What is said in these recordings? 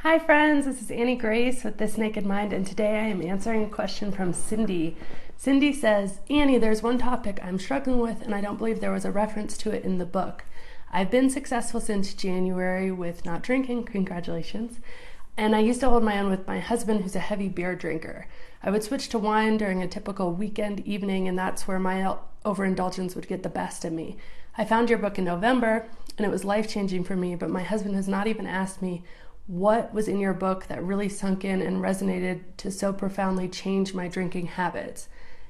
Hi friends, this is Annie Grace with This Naked Mind, and today I am answering a question from Cindy. Cindy says, Annie, there's one topic I'm struggling with and I don't believe there was a reference to it in the book. I've been successful since January with not drinking, congratulations, and I used to hold my own with my husband who's a heavy beer drinker. I would switch to wine during a typical weekend evening, and that's where my overindulgence would get the best of me. I found your book in November and it was life-changing for me, but my husband has not even asked me what was in your book that really sunk in and resonated to so profoundly change my drinking habits.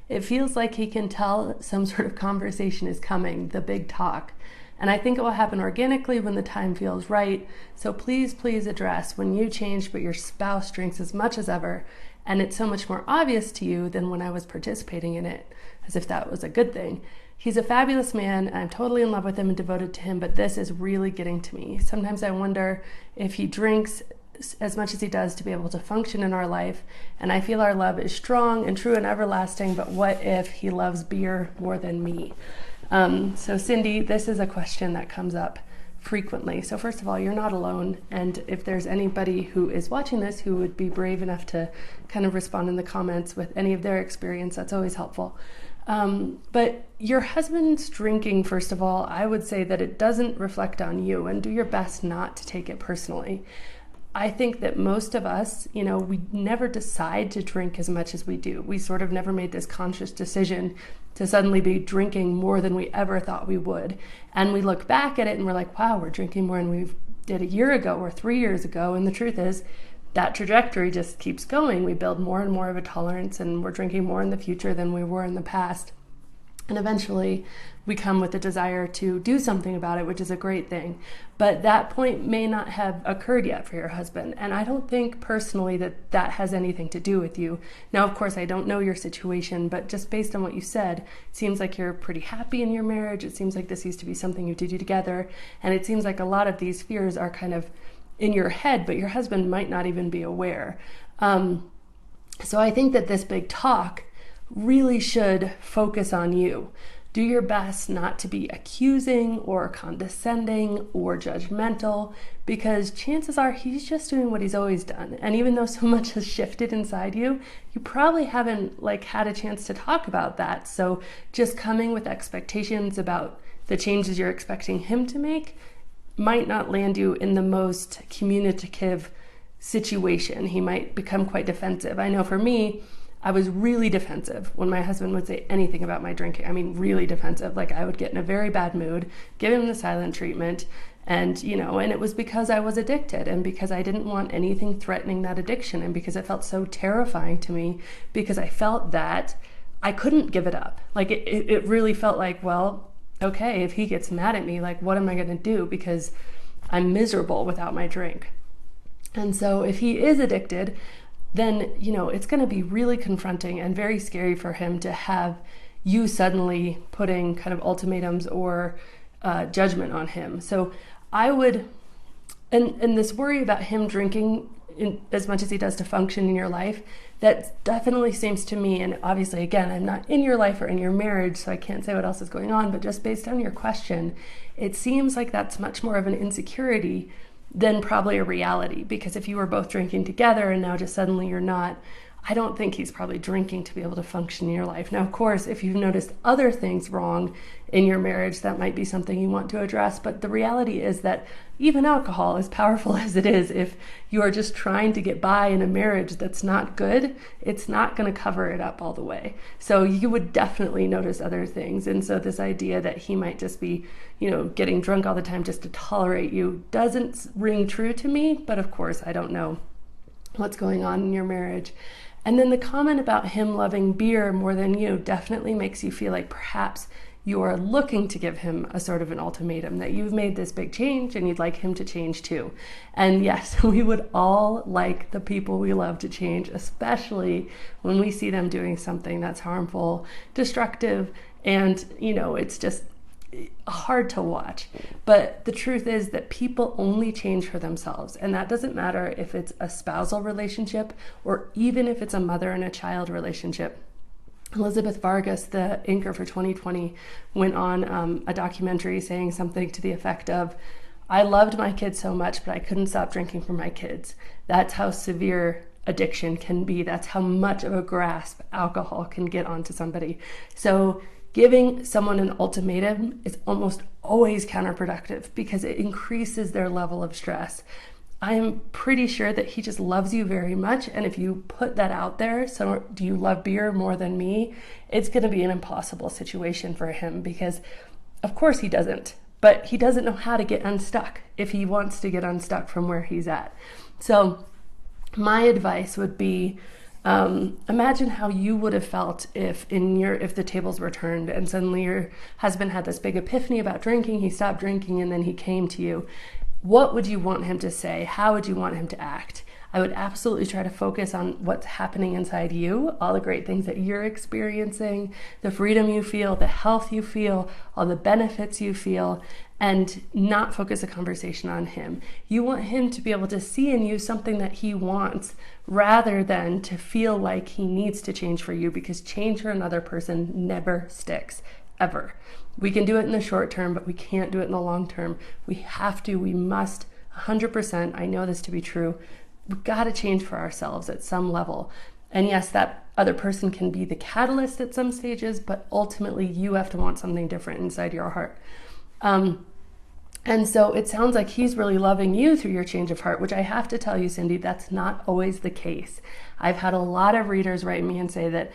It feels like he can tell some sort of conversation is coming, the big talk. And I think it will happen organically when the time feels right. So please address when you changed but your spouse drinks as much as ever, and it's so much more obvious to you than when I was participating in it, as if that was a good thing. He's a fabulous man, and I'm totally in love with him and devoted to him, but this is really getting to me. Sometimes I wonder if he drinks as much as he does to be able to function in our life, and I feel our love is strong and true and everlasting, but what if he loves beer more than me? So Cindy, this is a question that comes up frequently. So first of all, you're not alone, and if there's anybody who is watching this who would be brave enough to kind of respond in the comments with any of their experience, that's always helpful. But your husband's drinking, first of all, I would say that it doesn't reflect on you, and do your best not to take it personally. I think that most of us, we never decide to drink as much as we do. We sort of never made this conscious decision to suddenly be drinking more than we ever thought we would. And we look back at it and we're like, wow, we're drinking more than we did a year ago or 3 years ago. And the truth is, that trajectory just keeps going. We build more and more of a tolerance, and we're drinking more in the future than we were in the past. And eventually we come with a desire to do something about it, which is a great thing. But that point may not have occurred yet for your husband. And I don't think personally that that has anything to do with you. Now, of course, I don't know your situation, but just based on what you said, it seems like you're pretty happy in your marriage. It seems like this used to be something you did together. And it seems like a lot of these fears are kind of in your head, but your husband might not even be aware. So I think that this big talk really should focus on you. Do your best not to be accusing or condescending or judgmental, because chances are he's just doing what he's always done. And even though so much has shifted inside you, you probably haven't had a chance to talk about that. So just coming with expectations about the changes you're expecting him to make might not land you in the most communicative situation. He might become quite defensive. I know for me, I was really defensive when my husband would say anything about my drinking. I mean, really defensive. I would get in a very bad mood, give him the silent treatment, and it was because I was addicted, and because I didn't want anything threatening that addiction, and because it felt so terrifying to me, because I felt that I couldn't give it up. It really felt like, well, okay, if he gets mad at me, what am I going to do? Because I'm miserable without my drink. And so if he is addicted, then, it's going to be really confronting and very scary for him to have you suddenly putting kind of ultimatums or judgment on him. So I would, and this worry about him drinking as much as he does to function in your life, that definitely seems to me, and obviously, again, I'm not in your life or in your marriage, so I can't say what else is going on, but just based on your question, it seems like that's much more of an insecurity than probably a reality. Because if you were both drinking together and now just suddenly you're not, I don't think he's probably drinking to be able to function in your life. Now, of course, if you've noticed other things wrong in your marriage, that might be something you want to address. But the reality is that even alcohol, as powerful as it is, if you are just trying to get by in a marriage that's not good, it's not going to cover it up all the way. So you would definitely notice other things. And so this idea that he might just be, getting drunk all the time just to tolerate you doesn't ring true to me. But of course, I don't know what's going on in your marriage. And then the comment about him loving beer more than you definitely makes you feel like perhaps you are looking to give him a sort of an ultimatum, that you've made this big change and you'd like him to change too. And yes, we would all like the people we love to change, especially when we see them doing something that's harmful, destructive, and it's just hard to watch. But the truth is that people only change for themselves, and that doesn't matter if it's a spousal relationship or even if it's a mother and a child relationship. Elizabeth Vargas, the anchor for 2020, went on a documentary saying something to the effect of, I loved my kids so much, but I couldn't stop drinking for my kids. That's how severe addiction can be. That's how much of a grasp alcohol can get onto somebody. So giving someone an ultimatum is almost always counterproductive because it increases their level of stress. I am pretty sure that he just loves you very much. And if you put that out there, so do you love beer more than me? It's going to be an impossible situation for him because of course he doesn't, but he doesn't know how to get unstuck if he wants to get unstuck from where he's at. So my advice would be, imagine how you would have felt if the tables were turned and suddenly your husband had this big epiphany about drinking, he stopped drinking, and then he came to you. What would you want him to say? How would you want him to act? I would absolutely try to focus on what's happening inside you, all the great things that you're experiencing, the freedom you feel, the health you feel, all the benefits you feel, and not focus a conversation on him. You want him to be able to see in you something that he wants rather than to feel like he needs to change for you, because change for another person never sticks, ever. We can do it in the short term, but we can't do it in the long term. We must, 100%, I know this to be true, we've got to change for ourselves at some level. And yes, that other person can be the catalyst at some stages, but ultimately you have to want something different inside your heart. And so it sounds like he's really loving you through your change of heart, which I have to tell you, Cindy, that's not always the case. I've had a lot of readers write me and say that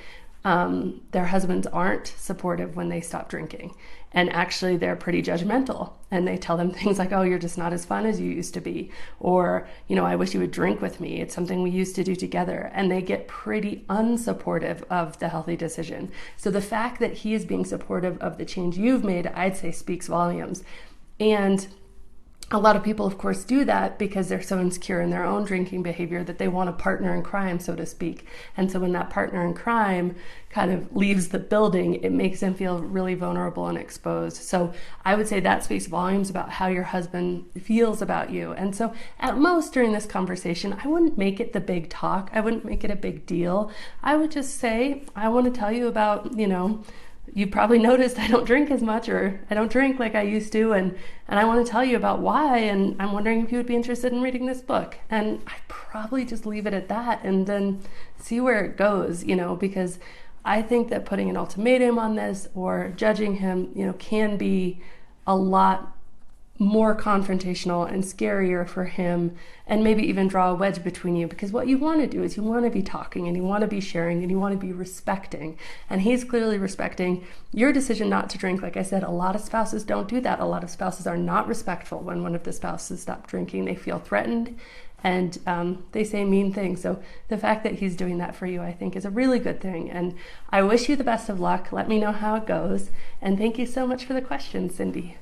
their husbands aren't supportive when they stop drinking. And actually they're pretty judgmental, and they tell them things like, oh, you're just not as fun as you used to be. Or, I wish you would drink with me. It's something we used to do together. And they get pretty unsupportive of the healthy decision. So the fact that he is being supportive of the change you've made, I'd say speaks volumes. And a lot of people, of course, do that because they're so insecure in their own drinking behavior that they want a partner in crime, so to speak. And so when that partner in crime kind of leaves the building, it makes them feel really vulnerable and exposed. So I would say that speaks volumes about how your husband feels about you. And so at most during this conversation, I wouldn't make it the big talk. I wouldn't make it a big deal. I would just say, I want to tell you about, you probably noticed I don't drink as much, or I don't drink like I used to, and I want to tell you about why, and I'm wondering if you would be interested in reading this book. And I'd probably just leave it at that and then see where it goes, because I think that putting an ultimatum on this or judging him, can be a lot more confrontational and scarier for him, and maybe even draw a wedge between you, because what you want to do is you want to be talking and you want to be sharing and you want to be respecting, and he's clearly respecting your decision not to drink. Like I said, a lot of spouses don't do that. A lot of spouses are not respectful when one of the spouses stops drinking. They feel threatened and they say mean things. So the fact that he's doing that for you, I think, is a really good thing, and I wish you the best of luck. Let me know how it goes, and thank you so much for the question, Cindy.